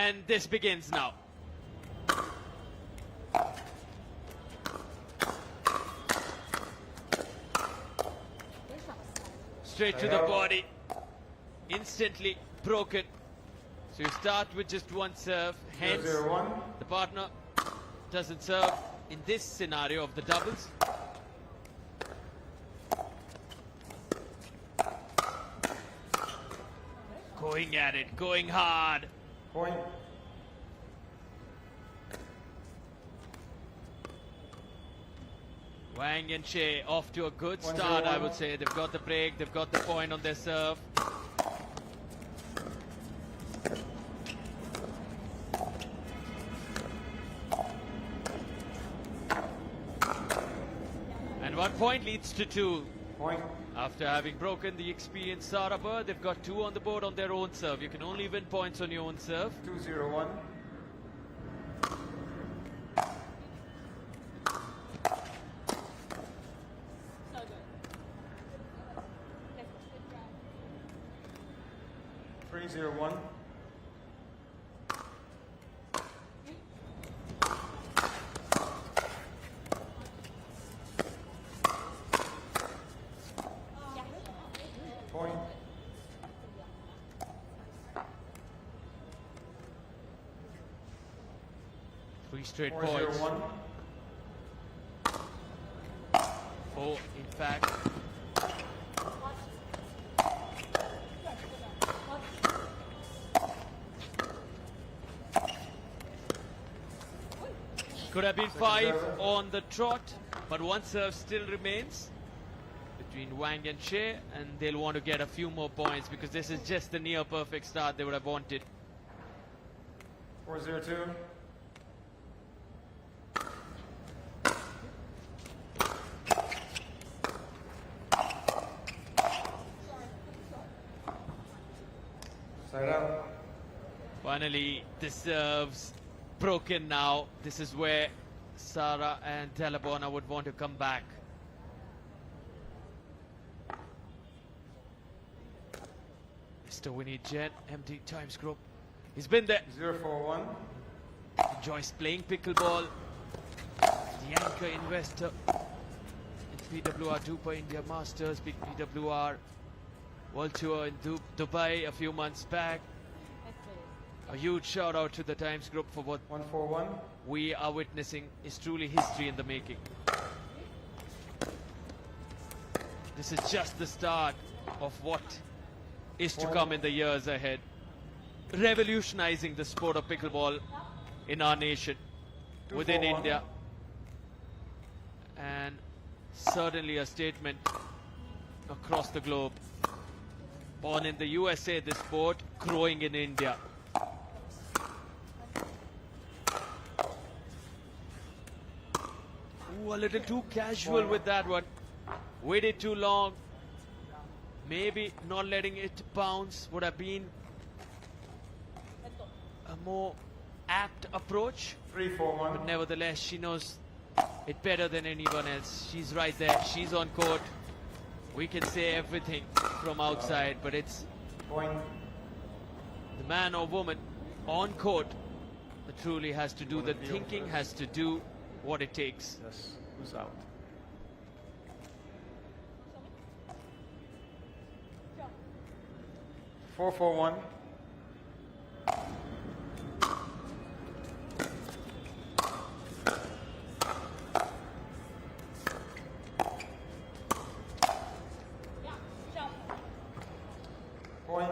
And this begins now. Straight to the body. Instantly broken. So you start with just one serve. Hence, the partner doesn't serve in this scenario of the doubles. Going at it, going hard. Point. Wang and Hsieh off to a good start, I would say. They've got the break, they've got the point on their serve. And 1 point leads to 2. Point. After having broken the experienced Sarah Burr, they've got 2 on the board on their own serve. You can only win points on your own serve. 2-0-1. Three, 0-1. Point. 3 straight 4, points. 0-1. 4, in fact. Could have been 5 on the trot, but one serve still remains between Wang and Hsieh, and they'll want to get a few more points because this is just the near perfect start they would have wanted. 4-0-2. Side out. Finally, the serves broken now. This is where Sarah and Dalla Bona would want to come back. Mr. Winnie Jen, empty times group. He's been there. 0-4-1. Enjoys playing pickleball. The anchor investor in PWR DUPR India Masters, big PWR World Tour in Dubai a few months back. A huge shout out to the Times Group for what 1-4-1. we are witnessing is truly history in the making. This is just the start of what is to come in the years ahead. Revolutionizing the sport of pickleball in our nation, within India. And certainly a statement across the globe. Born in the USA, this sport growing in India. Ooh, a little too casual with that one. Waited too long. Maybe not letting it bounce would have been a more apt approach. 3-4-1. But nevertheless, she knows it better than anyone else. She's right there. She's on court. We can say everything from outside, but it's Point. the man or woman on court that truly has to do the thinking, has to do what it takes. Yes, who's out? Four, 4-1. Point.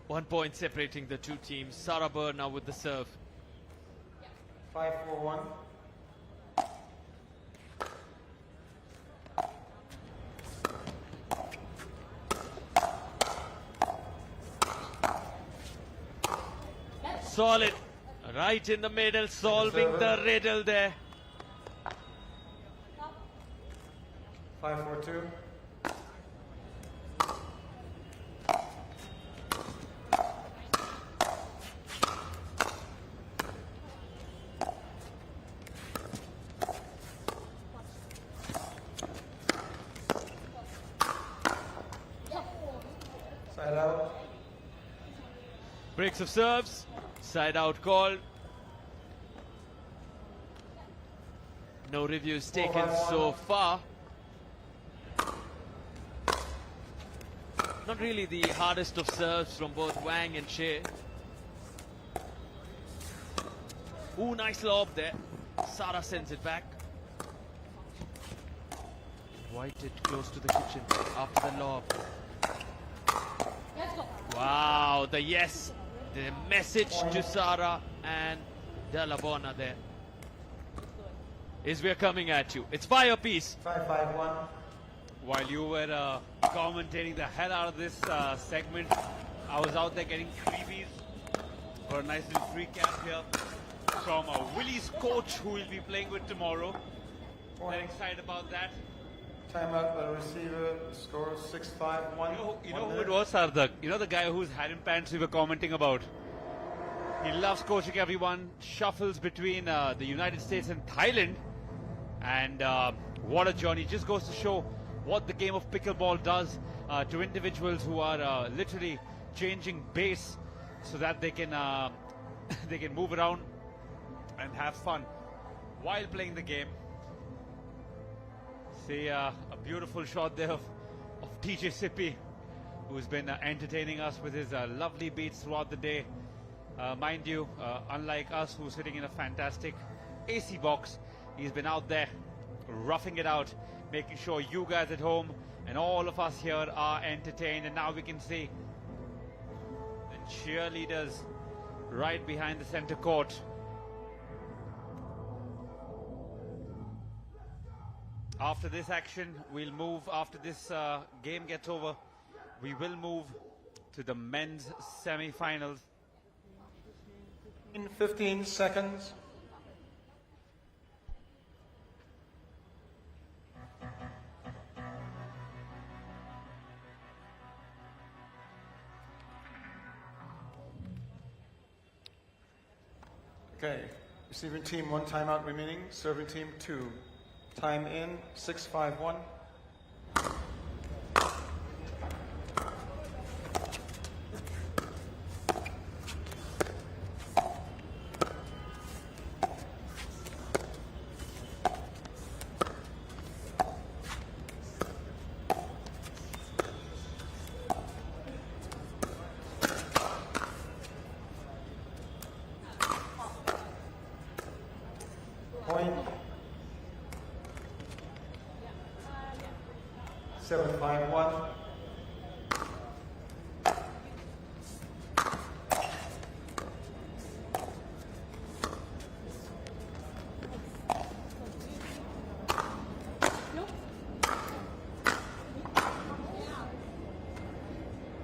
One point separating the two teams. Sarah Burr now with the serve. 5-4-1. Solid. Right in the middle, solving the riddle there. 5-4-2. Side out. Breaks of serves. Side out call. No reviews taken so far. Not really the hardest of serves from both Wang and Hsieh. Ooh, nice lob there. Sarah sends it back. Invited close to the kitchen after the lob. Wow, the yes. The message to Sarah and Dalla Bona there is we're coming at you. It's fire piece. 5-5-1. While you were commentating the hell out of this segment, I was out there getting freebies for a nice little free cap here from Willie's coach, who we'll be playing with tomorrow. Very excited about that. Timeout by the receiver. Score 6-5-1. You know who it was, Sardak? You know the guy whose hat and pants we were commenting about? He loves coaching everyone, shuffles between the United States and Thailand. And what a journey. Just goes to show what the game of pickleball does to individuals who are literally changing base so that they can they can move around and have fun while playing the game. See a beautiful shot there of DJ Sippy, who's been entertaining us with his lovely beats throughout the day. Mind you, unlike us, who's sitting in a fantastic AC box, he's been out there roughing it out, making sure you guys at home and all of us here are entertained. And now we can see the cheerleaders right behind the center court. After this action, we'll move, after this game gets over, we will move to the men's semi-finals. In 15 seconds. Okay, receiving team 1 timeout remaining, serving team 2. Time in 6-5-1. Point 7-5-1.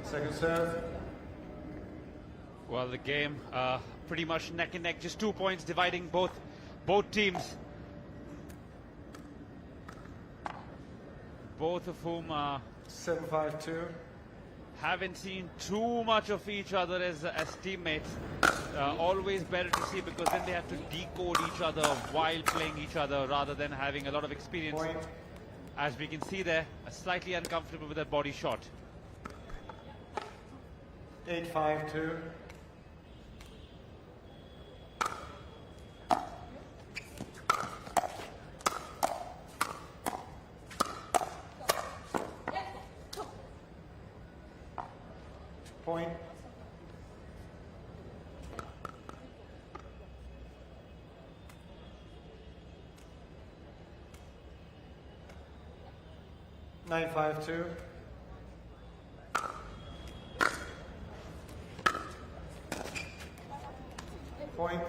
Second serve. Well, the game pretty much neck and neck, just 2 points dividing both teams. Both of whom 7-5-2. haven't seen too much of each other as teammates. Always better to see, because then they have to decode each other while playing each other rather than having a lot of experience. Point. As we can see there, slightly uncomfortable with that body shot. 8-5-2. Point. 9-5-2. Point.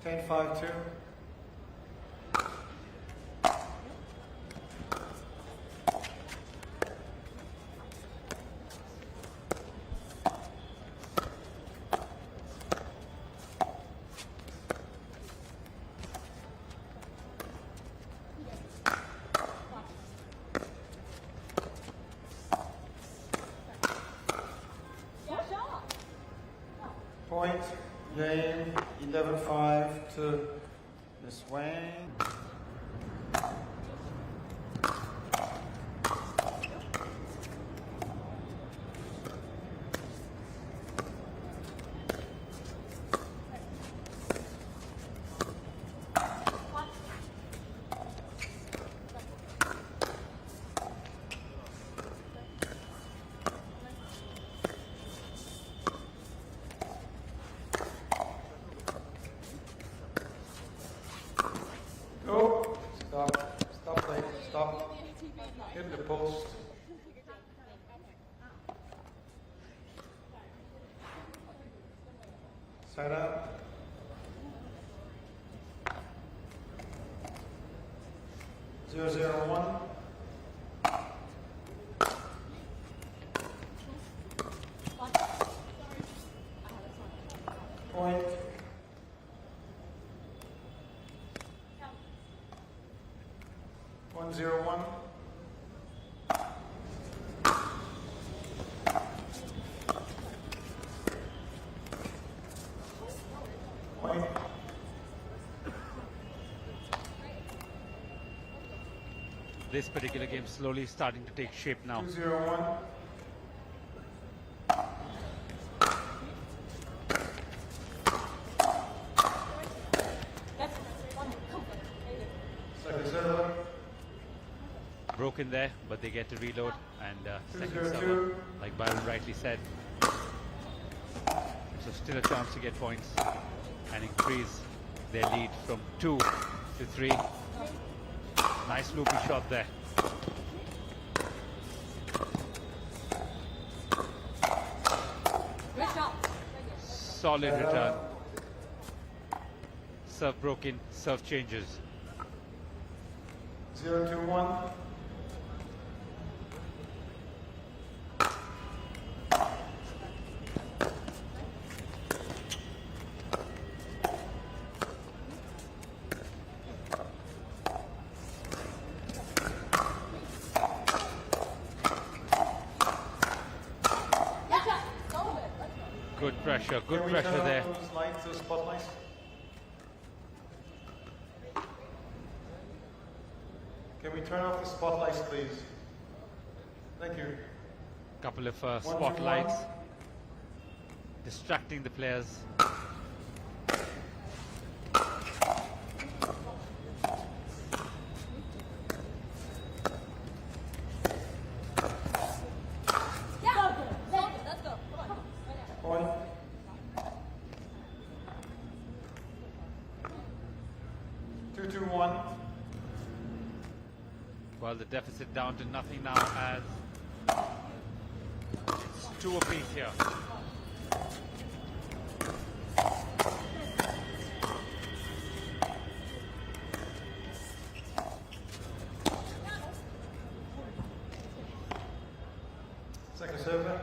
10-5-2. Point. Game 11-5 to Miss Wang. Go. Stop. Stop playing. Stop. Hit the post. Sarah. Zero, 1. Point. One, 0, 1. Point. This particular game slowly starting to take shape now. 2, 0, 1. Second server. Broken there, but they get to reload, and second 2-0-2. server, like Byron rightly said. So still a chance to get points and increase their lead from 2 to 3. Nice loopy shot there. Solid return. Serve broken, serve changes. 0, 2, 1. Good pressure there. Those lights, those spotlights. Can we turn off the spotlights, please? Thank you. Couple of 1, 2, 1. spotlights distracting the players. Point. 2, 2, 1. Well, the deficit down to nothing now as it's 2 apiece here. Second server.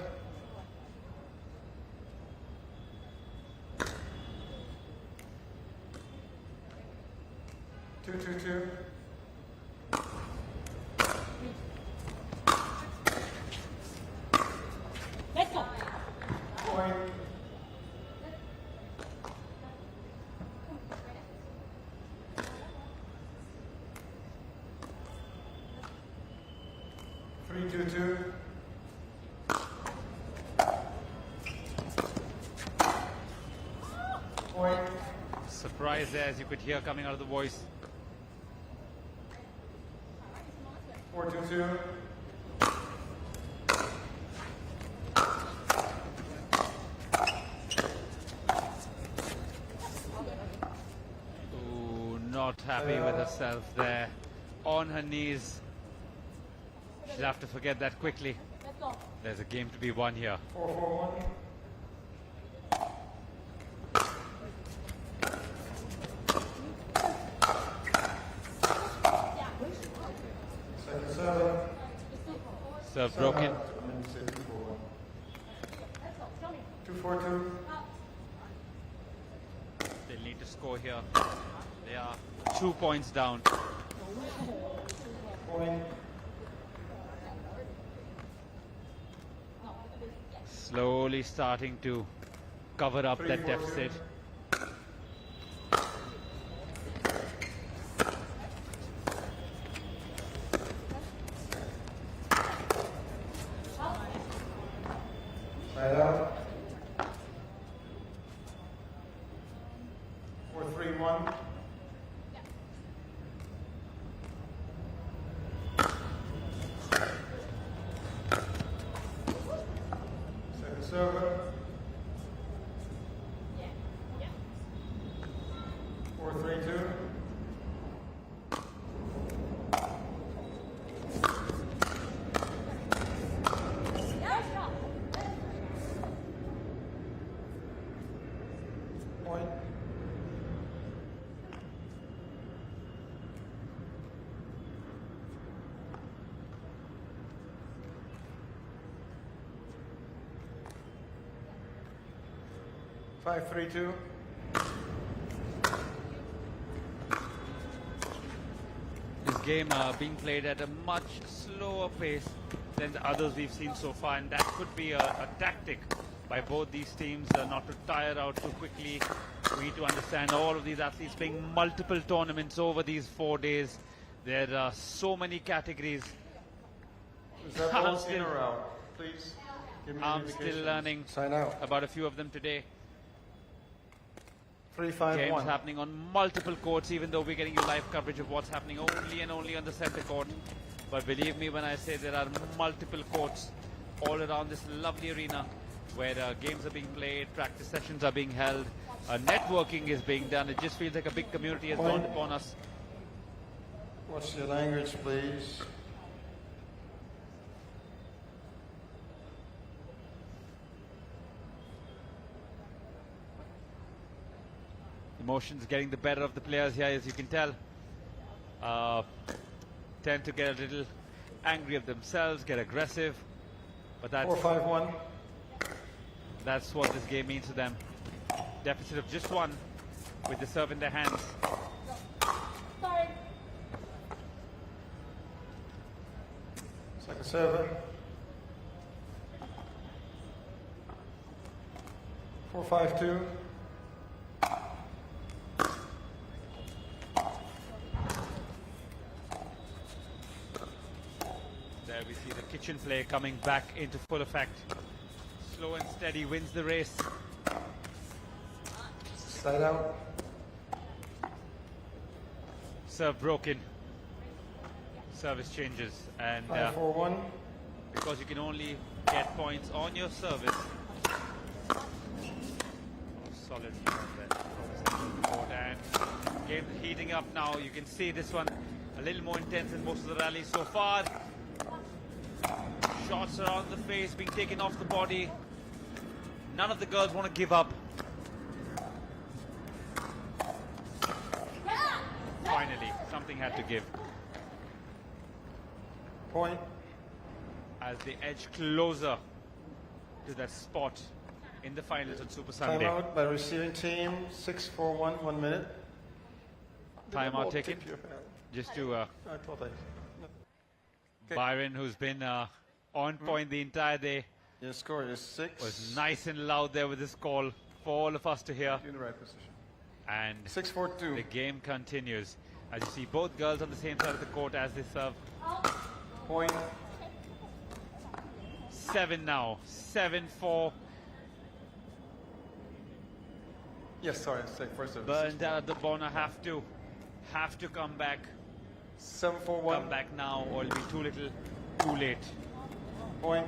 Two, 2, 2. Point. Three, 2, 2. Point. Surprise there, as you could hear coming out of the voice. 4, 2, 2. Ooh, not happy with herself there. On her knees. She'll have to forget that quickly. There's a game to be won here. 4, 4, 1. Second server. Serve broken. 2, 4, 2. They'll need to score here. They are 2 points down. Point. Slowly starting to cover up 3, that 4, 2. deficit. 3-1. Second server. 4-3-2. Point. Five, 3-2. This game being played at a much slower pace than the others we've seen so far, and that could be a tactic by both these teams not to tire out too quickly. We need to understand all of these athletes playing multiple tournaments over these 4 days. There are so many categories. Is that ball in or out? Please give me I'm indications. still learning Sign out. about a few of them today. 3-5-1. Games happening on multiple courts, even though we're getting you live coverage of what's happening only and only on the center court. But believe me when I say there are multiple courts all around this lovely arena where games are being played, practice sessions are being held, networking is being done. It just feels like a big community has dawned upon us. What's your language, please? Emotions getting the better of the players here, as you can tell. Tend to get a little angry of themselves, get aggressive. But that's 4-5-1. That's what this game means to them. Deficit of just one with the serve in their hands. Second server. 4-5-2. There we see the kitchen play coming back into full effect. Slow and steady wins the race. Side out. Serve broken. Service changes. And 5-4-1. because you can only get points on your service. Solid and game heating up now. You can see this one a little more intense than most of the rallies so far. Shots around the face being taken off the body. None of the girls want to give up. Finally, something had to give. Point. As they edge closer to that spot in the finals on Super Sunday. Timeout by receiving team. 6-4-1. 1 minute. Timeout taken. Just to I thought I. Okay. Byron, who's been on point the entire day, Your score is 6. was nice and loud there with his call for all of us to hear. In the right position. And 6-4-2. the game continues. As you see both girls on the same side of the court as they serve. Point. 7 now. 7-4. Yes, sorry. Say first service. Burn Dalla Bona have to come back. 7-4-1. Come back now or it'll be too little, too late. Point.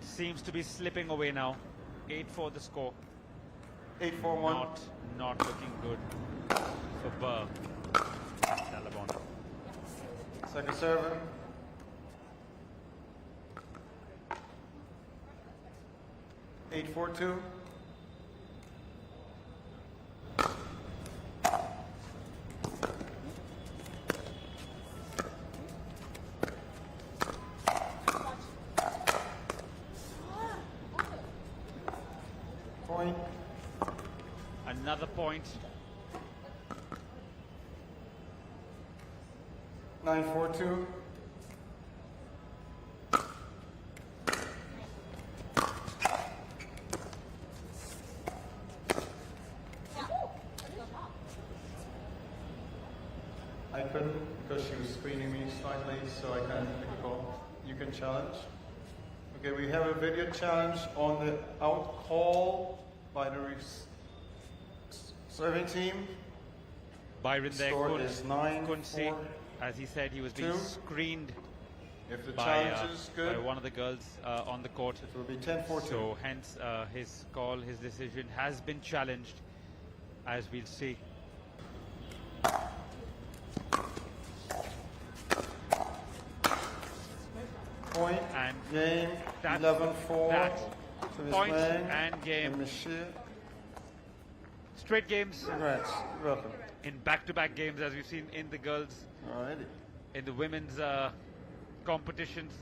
Seems to be slipping away now. 8-4 the score. 8-4-1. Not looking good for Burr. Dalla Bona. Second server. Eight, 4-2. Point. Another point. 9-4-2. I couldn't because she was screening me slightly, so I can't pick a call. You can challenge. Okay, we have a video challenge on the out call by the Serving team, Byron there score is couldn't see. 9-4. As he said, he was being 2. screened If the by, challenge is by good, one of the girls on the court. it will be 10-4-2. So hence his call, his decision has been challenged, as we'll see. Point, And game, that's 11-4 that. to Ms. Point Wang and game. and Ms. Hsieh. Straight games Congrats. You're welcome. in back-to-back games, as we've seen in the girls, Alrighty. in the women's competitions.